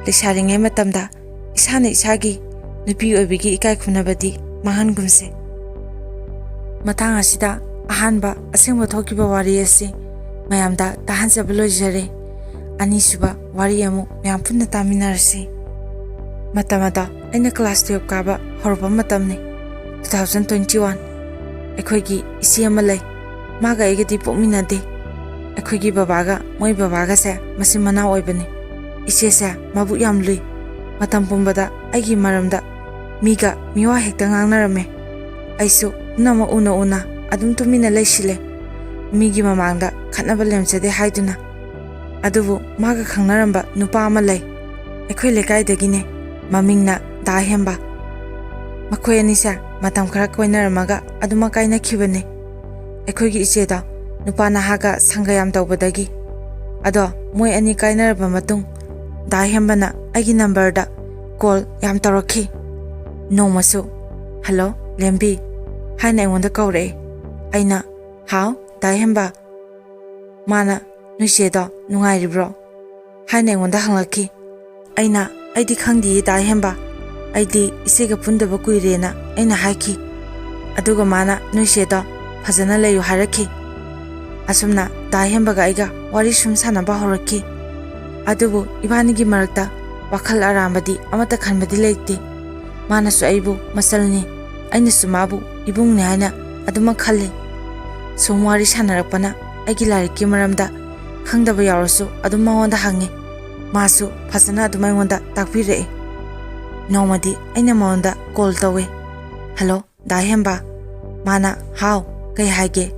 lesaringe matamda isana isagi nupi oibigi ikai khunabadi mahangumse. Matang asida ahanba asengba thokiba wari ase mayamda tahanjaba loijare. Anisuba wari amu mayam punna taminarse. Matamada aina class 12 kaba horba matamne 2021 ekhoigi isi ama lay maga egedi pokminade. Ekhoigi babaga moi babaga se masimana oibani. Ise se mabu yam lui matam pumbada aigi maramda miga miwa hekta ngangnarame. Aisu nama una adum tumina leisile migi mamangda khatnaba lemchade haiduna. Adubu maga khangnaramba nupa ama lay ekhoi lekaidagine mamingna Dahemba. Makhoi anisa matam khara koinaramaga aduma kaina khibane. Ekhoigi icheda nupa nahaga sangayam tawbadagi. Ado moi ani kainaraba matung Dahembana aigi number da call yam tarakhi. Nomasu hello Lembi haina engonda kaure. Aina how Dahemba. Mana nusheda nungairibro haina engonda hanglakhi. Aina aidi khangdi Dahemba aidi isega pundaba kuirena aina haiki. Aduga mana nusheda phajana layu harakhi. Asumna Dahemba ga aiga wari sum sanaba horakhi. Adubu ibanigi marakta wakhal arambadi amata khanbadi leite. Manasu aibu masalni aina sumabu ibungne haina aduma khalle. Somwari sanarakpana aigi larikki maramda khangdaba yawrasu adum maonda hange. Masu phajana aduma aingonda takpire. Nomadi aina maonda call tawe. Hello Dahemba. Mana how kai haige.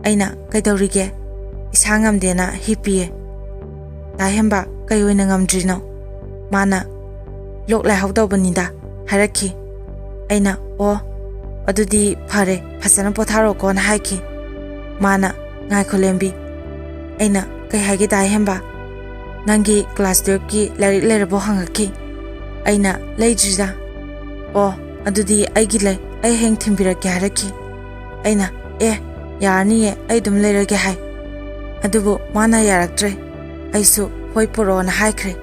Aina kaidawrige isangamdena hipiye. Dahemba kai oina ngamdrino. Mana lok lai hawdawbanida harakhi. Aina o adudi phare phajana potharo kon haiki. Mana ngaikho Lembi. Aina kai haige Dahemba. Nangi class 12 ki larik lerabo hangakhi. Aina leijrida. O adudi aigi lay ai heng thimbirake harakhi. Aina yarniye ai dum lerage hai. Adubu mana yaraktre. Aisu hoi poro na haikre.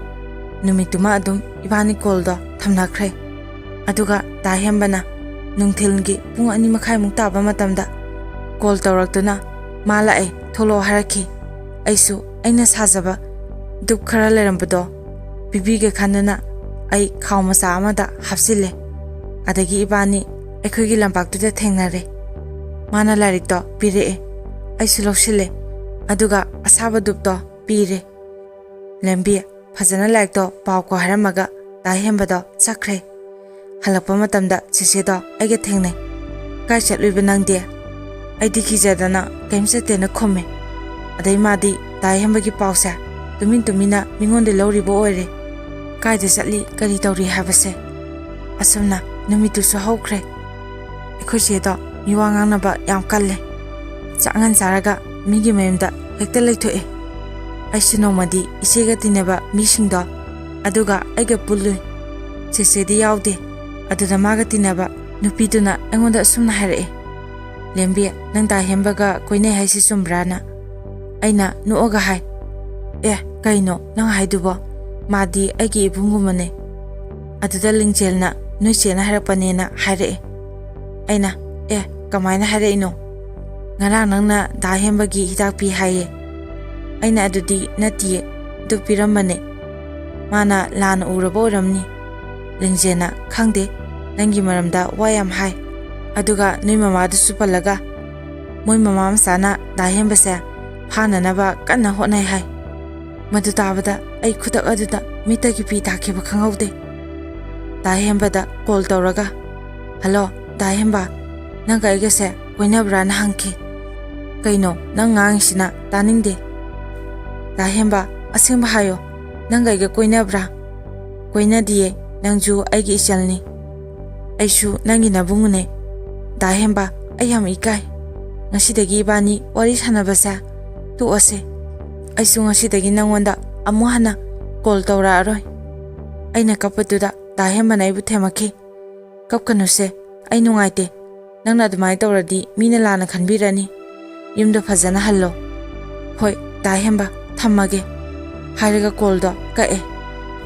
Numituma adum ibani call do thamnakre. Aduga Dahembana nungthilngi pung 2:30 muk taba matamda call tawraktuna mala ai tholo harakhi. Aisu aina sajaba dup khara lerambado bibiga khandana ai khawma sa amada hapsile. Adagi ibani ekhoigi lampaktuda thengnare. Mana larik do pire. Aisu loksile. Aduga asaba dup do pire. Lembi phajana laik do paw ko haramaga Dahemba do chakre. Halakpa matamda chise do aige thengnai. Kai chatluiba nangde. Aidi kijadana kaimsate na khome. Adai madi Dahemba gi pawsa tumina mingonde lawribo oire. Kaida chatli kari tawri habase. Asumna numitu su hawkre. Ekhoje do miwa ngangnaba yam kalle. Changan saraga migi mayamda hekta leithoe. Aisu nomadi isega tineba misingdo aduga aiga pullu. Chesedi yaude. Aduda maga tineba nupiduna engonda sumna hare. Lembi nang Dahembaga koine haisi chumbrana. Aina nuoga hai. Kaino nang haidubo madi aigi ibungumane. Aduda lingjelna nuichena harapanena hare. Aina kamaina hare ino. Ngarang nangna Dahembagi hidak pi haye. Aina adudi natiye dukpiramane. Mana lana urabo ramni. Lingjena khangde nangi maramda wayam hai. ꯑꯗꯨꯒ ꯅꯣꯏ ꯃꯃꯥꯗꯨꯁꯨ ꯄꯜꯂꯒ ꯃꯣꯏ ꯃꯃꯥ ꯃꯆꯥꯅ ꯗꯥꯍꯦꯟꯕꯁꯦ ꯐꯥꯅꯅꯕ ꯀꯟꯅ ꯍꯣꯠꯅꯩ ꯍꯥꯏ꯫ ꯃꯗꯨ ꯇꯥꯕꯗ ꯑꯩ ꯈꯨꯗꯛ ꯑꯗꯨꯗ ꯃꯤꯠꯇꯒꯤ ꯄꯤ ꯇꯥꯈꯤꯕ ꯈꯪꯍꯧꯗꯦ꯫ ꯗꯥꯍꯦꯟꯕꯗ ꯀꯣꯜ ꯇꯧꯔꯒ ꯍꯜꯂꯣ ꯗꯥꯍꯦꯟꯕ, ꯅꯪꯒ ꯑꯩꯒꯁꯦ ꯀꯣꯏꯅꯕ꯭ꯔꯥꯅ ꯍꯪꯈꯤ꯫ ꯀꯩꯅꯣ ꯅꯪ ꯉꯥꯡꯉꯤꯁꯤꯅ ꯇꯥꯅꯤꯡꯗꯦ꯫ ꯗꯥꯍꯦꯟꯕ ꯑꯁꯦꯡꯕ ꯍꯥꯏꯌꯣ, ꯅꯪꯒ ꯑꯩꯒ ꯀꯣꯏꯅꯕ꯭ꯔꯥ? ꯀꯣꯏꯅꯗꯤꯌꯦ, ꯅꯪꯁꯨ ꯑꯩꯒꯤ ꯏꯆꯜꯅꯤ, ꯑꯩꯁꯨ ꯅꯪꯒꯤ ꯅꯕꯨꯡꯅꯦ꯫ ꯗꯥꯍꯦꯟꯕ ꯑꯩ ꯌꯥꯝ ꯏꯀꯥꯏ, ꯉꯁꯤꯗꯒꯤ ꯏꯕꯥꯅꯤ ꯋꯥꯔꯤ ꯁꯥꯟꯅꯕꯁꯦ ꯇꯣꯛꯑꯁꯦ꯫ ꯑꯩꯁꯨ ꯉꯁꯤꯗꯒꯤ ꯅꯪꯉꯣꯟꯗ ꯑꯃꯨꯛ ꯍꯟꯅ ꯀꯣꯜ ꯇꯧꯔꯛꯑꯔꯣꯏ꯫ ꯑꯩꯅ ꯀꯞꯄꯗꯨꯗ ꯗꯥꯍꯦꯟꯕꯅ ꯑꯩꯕꯨ ꯊꯦꯝꯃꯛꯈꯤ꯫ ꯀꯞꯀꯅꯨꯁꯦ, ꯑꯩ ꯅꯨꯡꯉꯥꯏꯇꯦ, ꯅꯪꯅ ꯑꯗꯨꯃꯥꯏꯅ ꯇꯧꯔꯗꯤ ꯃꯤꯅ ꯂꯥꯟꯅ ꯈꯟꯕꯤꯔꯅꯤ, ꯌꯨꯝꯗ ꯐꯖꯅ ꯍꯜꯂꯣ꯫ ꯍꯣꯏ ꯗꯥꯍꯦꯟꯕ ꯊꯝꯃꯒꯦ ꯍꯥꯏꯔꯒ ꯀꯣꯜꯗꯣ ꯀꯛꯑꯦ꯫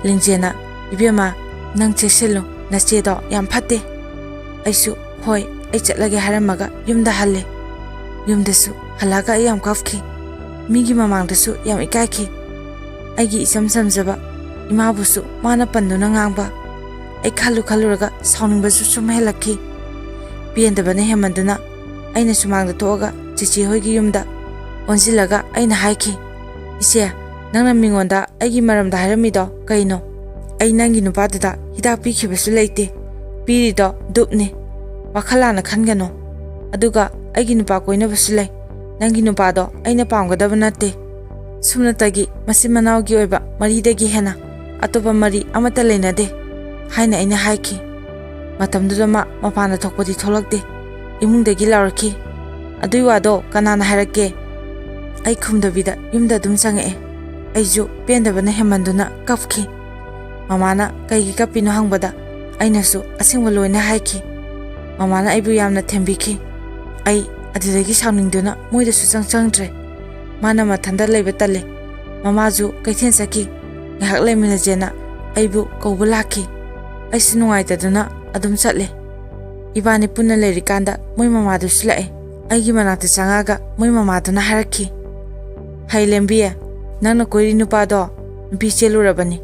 ꯂꯤꯡꯖꯦꯜꯅ ꯏꯕꯦꯝꯃ ꯅꯪ ꯆꯦꯛꯁꯤꯜꯂꯨ, ꯅꯆꯦꯗꯣ ꯌꯥꯝ ꯐꯠꯇꯦ꯫ ꯑꯩꯁꯨ ꯍꯣꯏ ꯑꯩ ꯆꯠꯂꯒꯦ ꯍꯥꯏꯔꯝꯃꯒ ꯌꯨꯝꯗ ꯍꯜꯂꯦ꯫ ꯌꯨꯝꯗꯁꯨ ꯍꯜꯂꯛꯑꯒ ꯑꯩ ꯌꯥꯝ ꯀꯞꯈꯤ, ꯃꯤꯒꯤ ꯃꯃꯥꯡꯗꯁꯨ ꯌꯥꯝ ꯏꯀꯥꯏꯈꯤ꯫ ꯑꯩꯒꯤ ꯏꯆꯝ ꯆꯝꯖꯕ ꯏꯃꯥꯕꯨꯁꯨ ꯃꯥꯅ ꯄꯟꯗꯨꯅ ꯉꯥꯡꯕ, ꯑꯩ ꯈꯜꯂꯨꯔꯒ ꯁꯥꯎꯅꯤꯡꯕꯁꯨ ꯁꯨꯝ ꯍꯦꯜꯂꯛꯈꯤ꯫ ꯄꯦꯟꯗꯕꯅ ꯍꯦꯟꯃꯟꯗꯨꯅ ꯑꯩꯅ ꯁꯨꯃꯥꯡꯗ ꯊꯣꯛꯑꯒ ꯆꯦꯆꯦ ꯍꯣꯏꯒꯤ ꯌꯨꯝꯗ ꯑꯣꯟꯁꯤꯜꯂꯒ ꯑꯩꯅ ꯍꯥꯏꯈꯤ, ꯏꯆꯦ ꯅꯪꯅ ꯃꯤꯉꯣꯟꯗ ꯑꯩꯒꯤ ꯃꯔꯝꯗ ꯍꯥꯏꯔꯝꯃꯤꯗꯣ ꯀꯩꯅꯣ? ꯑꯩ ꯅꯪꯒꯤ ꯅꯨꯄꯥꯗꯨꯗ ꯍꯤꯗꯥꯛ ꯄꯤꯈꯤꯕꯁꯨ ꯂꯩꯇꯦ, ꯄꯤꯔꯤꯗꯣ ꯗꯨꯞꯅꯤ, ꯋꯥꯈꯜ ꯂꯥꯟꯅ ꯈꯟꯒꯅꯣ꯫ ꯑꯗꯨꯒ ꯑꯩꯒꯤ ꯅꯨꯄꯥ ꯀꯣꯏꯅꯕꯁꯨ ꯂꯩ, ꯅꯪꯒꯤ ꯅꯨꯄꯥꯗꯣ ꯑꯩꯅ ꯄꯥꯝꯒꯗꯕ ꯅꯠꯇꯦ꯫ ꯁꯨꯞꯅꯇꯒꯤ ꯃꯆꯤꯟ ꯃꯅꯥꯎꯒꯤ ꯑꯣꯏꯕ ꯃꯔꯤꯗꯒꯤ ꯍꯦꯟꯅ ꯑꯇꯣꯞꯄ ꯃꯔꯤ ꯑꯃꯠꯇ ꯂꯩꯅꯗꯦ ꯍꯥꯏꯅ ꯑꯩꯅ ꯍꯥꯏꯈꯤ꯫ ꯃꯇꯝꯗꯨꯗ ꯃꯥ ꯃꯄꯥꯟꯗ ꯊꯣꯛꯄꯗꯤ ꯊꯣꯛꯂꯛꯇꯦ, ꯏꯃꯨꯡꯗꯒꯤ ꯂꯥꯎꯔꯛꯈꯤ, ꯑꯗꯨꯏ ꯋꯥꯗꯣ ꯀꯅꯥꯅ ꯍꯥꯏꯔꯛꯀꯦ? ꯑꯩ ꯈꯨꯝꯗꯕꯤꯗ ꯌꯨꯝꯗ ꯑꯗꯨꯝ ꯆꯪꯉꯛꯑꯦ꯫ ꯑꯩꯁꯨ ꯄꯦꯟꯗꯕꯅ ꯍꯦꯟꯃꯟꯗꯨꯅ ꯀꯞꯈꯤ꯫ ꯃꯃꯥꯅ ꯀꯩꯒꯤ ꯀꯞꯄꯤꯅꯣ ꯍꯪꯕꯗ ꯑꯩꯅꯁꯨ ꯑꯁꯦꯡꯕ ꯂꯣꯏꯅ ꯍꯥꯏꯈꯤ꯫ ꯃꯃꯥꯅ ꯑꯩꯕꯨ ꯌꯥꯝꯅ ꯊꯦꯝꯕꯤꯈꯤ꯫ ꯑꯩ ꯑꯗꯨꯗꯒꯤ ꯁꯥꯎꯅꯤꯡꯗꯨꯅ ꯃꯣꯏꯗꯁꯨ ꯆꯪꯗ꯭ꯔꯦ꯫ ꯃꯥꯅ ꯃꯊꯟꯇ ꯂꯩꯕ ꯇꯜꯂꯦ, ꯃꯃꯥꯁꯨ ꯀꯩꯊꯦꯜ ꯆꯠꯈꯤ, ꯉꯥꯏꯍꯥꯛ ꯂꯩꯃꯤꯟꯅꯁꯦꯅ ꯑꯩꯕꯨ ꯀꯧꯕ ꯂꯥꯛꯈꯤ꯫ ꯑꯩꯁꯨ ꯅꯨꯡꯉꯥꯏꯇꯗꯨꯅ ꯑꯗꯨꯝ ꯆꯠꯂꯦ꯫ ꯏꯕꯥꯅꯤ ꯄꯨꯟꯅ ꯂꯩꯔꯤꯀꯥꯟꯗ ꯃꯣꯏ ꯃꯃꯥꯗꯨꯁꯨ ꯂꯥꯛꯑꯦ꯫ ꯑꯩꯒꯤ ꯃꯅꯥꯛꯇ ꯆꯪꯉꯛꯑꯒ ꯃꯣꯏ ꯃꯃꯥꯗꯨꯅ ꯍꯥꯏꯔꯛꯈꯤ, ꯍꯩ ꯂꯦꯝꯕꯤ, ꯅꯪꯅ ꯀꯣꯏꯔꯤ ꯅꯨꯄꯥꯗꯣ ꯅꯨꯄꯤ ꯆꯦꯜꯂꯨꯔꯕꯅꯤ,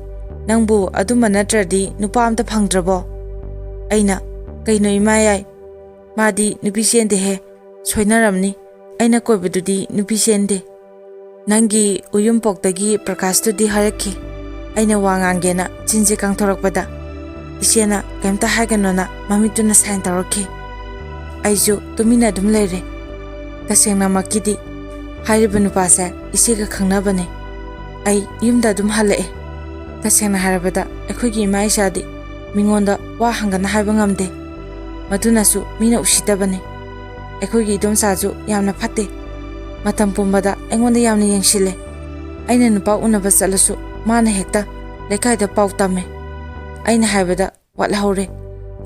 ꯅꯪꯕꯨ ꯑꯗꯨꯝꯕ ꯅꯠꯇ꯭ꯔꯗꯤ ꯅꯨꯄꯥ ꯑꯝꯇ ꯐꯪꯗ꯭ꯔꯕꯣ? ꯑꯩꯅ ꯀꯩꯅꯣ ꯏꯃꯥ ꯌꯥꯏ, ꯃꯥꯗꯤ ꯅꯨꯄꯤ ꯆꯦꯟꯗꯦꯍꯦ, ꯁꯣꯏꯅꯔꯝꯅꯤ, ꯑꯩꯅ ꯀꯣꯏꯕꯗꯨꯗꯤ ꯅꯨꯄꯤ ꯆꯦꯟꯗꯦ꯫ ꯅꯪꯒꯤ ꯎꯌꯨꯝꯄꯣꯛꯇꯒꯤ ꯄ꯭ꯔꯀꯥꯁꯇꯨꯗꯤ ꯍꯥꯏꯔꯛꯈꯤ꯫ ꯑꯩꯅ ꯋꯥ ꯉꯥꯡꯒꯦꯅ ꯆꯤꯟꯁꯦ ꯀꯥꯡꯊꯣꯔꯛꯄꯗ ꯏꯆꯦꯅ ꯀꯩꯝꯇ ꯍꯥꯏꯒꯅꯣꯅ ꯃꯃꯤꯠꯇꯨꯅ ꯁꯥꯏꯟ ꯇꯧꯔꯛꯈꯤ꯫ ꯑꯩꯁꯨ ꯇꯨꯃꯤꯟꯅ ꯑꯗꯨꯝ ꯂꯩꯔꯦ꯫ ꯇꯁꯦꯡꯅꯃꯛꯀꯤꯗꯤ ꯍꯥꯏꯔꯤꯕ ꯅꯨꯄꯥꯁꯦ ꯏꯆꯦꯒ ꯈꯪꯅꯕꯅꯦ꯫ ꯑꯩ ꯌꯨꯝꯗ ꯑꯗꯨꯝ ꯍꯜꯂꯛꯑꯦ꯫ ꯇꯁꯦꯡꯅ ꯍꯥꯏꯔꯕꯗ ꯑꯩꯈꯣꯏꯒꯤ ꯏꯃꯥ ꯏꯆꯥꯗꯤ ꯃꯤꯉꯣꯟꯗ ꯋꯥ ꯍꯪꯒꯅ ꯍꯥꯏꯕ ꯉꯝꯗꯦ, ꯃꯗꯨꯅꯁꯨ ꯃꯤꯅ ꯎꯁꯤꯠꯇꯕꯅꯤ꯫ ꯑꯩꯈꯣꯏꯒꯤ ꯏꯗꯣꯝꯆꯥꯁꯨ ꯌꯥꯝꯅ ꯐꯠꯇꯦ, ꯃꯇꯝ ꯄꯨꯝꯕꯗ ꯑꯩꯉꯣꯟꯗ ꯌꯥꯝꯅ ꯌꯦꯡꯁꯤꯜꯂꯦ꯫ ꯑꯩꯅ ꯅꯨꯄꯥ ꯎꯅꯕ ꯆꯠꯂꯁꯨ ꯃꯥꯅ ꯍꯦꯛꯇ ꯂꯩꯀꯥꯏꯗ ꯄꯥꯎ ꯇꯝꯃꯦ, ꯑꯩꯅ ꯍꯥꯏꯕꯗ ꯋꯥꯠꯍꯧꯔꯦ꯫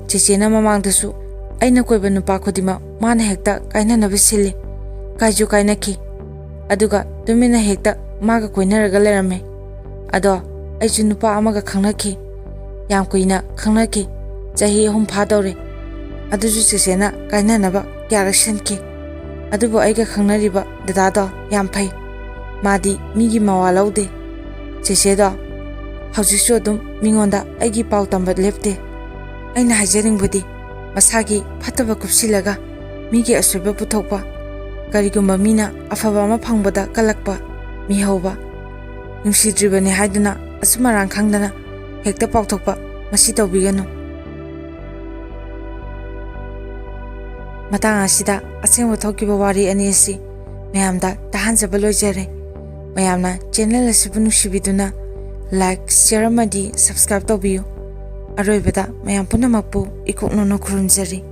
ꯆꯦꯆꯦꯅ ꯃꯃꯥꯡꯗꯁꯨ ꯑꯩꯅ ꯀꯣꯏꯕ ꯅꯨꯄꯥ ꯈꯨꯗꯤꯡꯃꯛ ꯃꯥꯅ ꯍꯦꯛꯇ ꯀꯥꯏꯅꯅꯕ ꯁꯤꯜꯂꯤ, ꯀꯥꯏꯁꯨ ꯀꯥꯏꯅꯈꯤ, ꯑꯗꯨꯒ ꯇꯨꯃꯤꯟꯅ ꯍꯦꯛꯇ ꯃꯥꯒ ꯀꯣꯏꯅꯔꯒ ꯂꯩꯔꯝꯃꯦ꯫ ꯑꯗꯣ ꯑꯩꯁꯨ ꯅꯨꯄꯥ ꯑꯃꯒ ꯈꯪꯅꯈꯤ, ꯌꯥꯝ ꯀꯨꯏꯅ ꯈꯪꯅꯈꯤ, ꯆꯍꯤ 3 ꯐꯥꯗꯧꯔꯦ꯫ ꯑꯗꯨꯁꯨ ꯆꯦꯆꯦꯅ ꯀꯥꯏꯅꯅꯕ ꯀꯌꯥꯔꯛ ꯁꯤꯟꯈꯤ꯫ ꯑꯗꯨꯕꯨ ꯑꯩꯒ ꯈꯪꯅꯔꯤꯕ ꯗꯗꯥꯗꯣ ꯌꯥꯝ ꯐꯩ, ꯃꯥꯗꯤ ꯃꯤꯒꯤ ꯃꯋꯥ ꯂꯧꯗꯦ꯫ ꯆꯦꯆꯦꯗꯣ ꯍꯧꯖꯤꯛꯁꯨ ꯑꯗꯨꯝ ꯃꯤꯉꯣꯟꯗ ꯑꯩꯒꯤ ꯄꯥꯎ ꯇꯝꯕ ꯂꯦꯞꯇꯦ꯫ ꯑꯩꯅ ꯍꯥꯏꯖꯅꯤꯡꯕꯗꯤ ꯃꯁꯥꯒꯤ ꯐꯠꯇꯕ ꯀꯨꯞꯁꯤꯜꯂꯒ ꯃꯤꯒꯤ ꯑꯁꯣꯏꯕ ꯄꯨꯊꯣꯛꯄ, ꯀꯔꯤꯒꯨꯝꯕ ꯃꯤꯅ ꯑꯐꯕ ꯑꯃ ꯐꯪꯕꯗ ꯀꯜꯂꯛꯄ, ꯃꯤꯍꯧꯕ, ꯅꯨꯡꯁꯤꯗ꯭ꯔꯤꯕꯅꯤ ꯍꯥꯏꯗꯨꯅ ꯑꯆꯨꯝ ꯑꯔꯥꯟ ꯈꯪꯗꯅ ꯍꯦꯛꯇ ꯄꯥꯎꯊꯣꯛꯄ, ꯃꯁꯤ ꯇꯧꯕꯤꯒꯅꯨ꯫ ꯃꯇꯥꯡ ꯑꯁꯤꯗ ꯑꯁꯦꯡꯕ ꯊꯣꯛꯈꯤꯕ ꯋꯥꯔꯤ ꯑꯅꯤ ꯑꯁꯤ ꯃꯌꯥꯝꯗ ꯇꯥꯍꯟꯖꯕ ꯂꯣꯏꯖꯔꯦ꯫ ꯃꯌꯥꯝꯅ ꯆꯦꯅꯦꯜ ꯑꯁꯤꯕꯨ ꯅꯨꯡꯁꯤꯕꯤꯗꯨꯅ ꯂꯥꯏꯛ, ꯁꯦꯌꯔ ꯑꯃꯗꯤ ꯁꯕꯁꯀ꯭ꯔꯥꯏꯕ ꯇꯧꯕꯤꯌꯨ꯫ ꯑꯔꯣꯏꯕꯗ ꯃꯌꯥꯝ ꯄꯨꯝꯅꯃꯛꯄꯨ ꯏꯀꯣꯛꯅꯅ ꯈꯨꯔꯨꯝꯖꯔꯤ꯫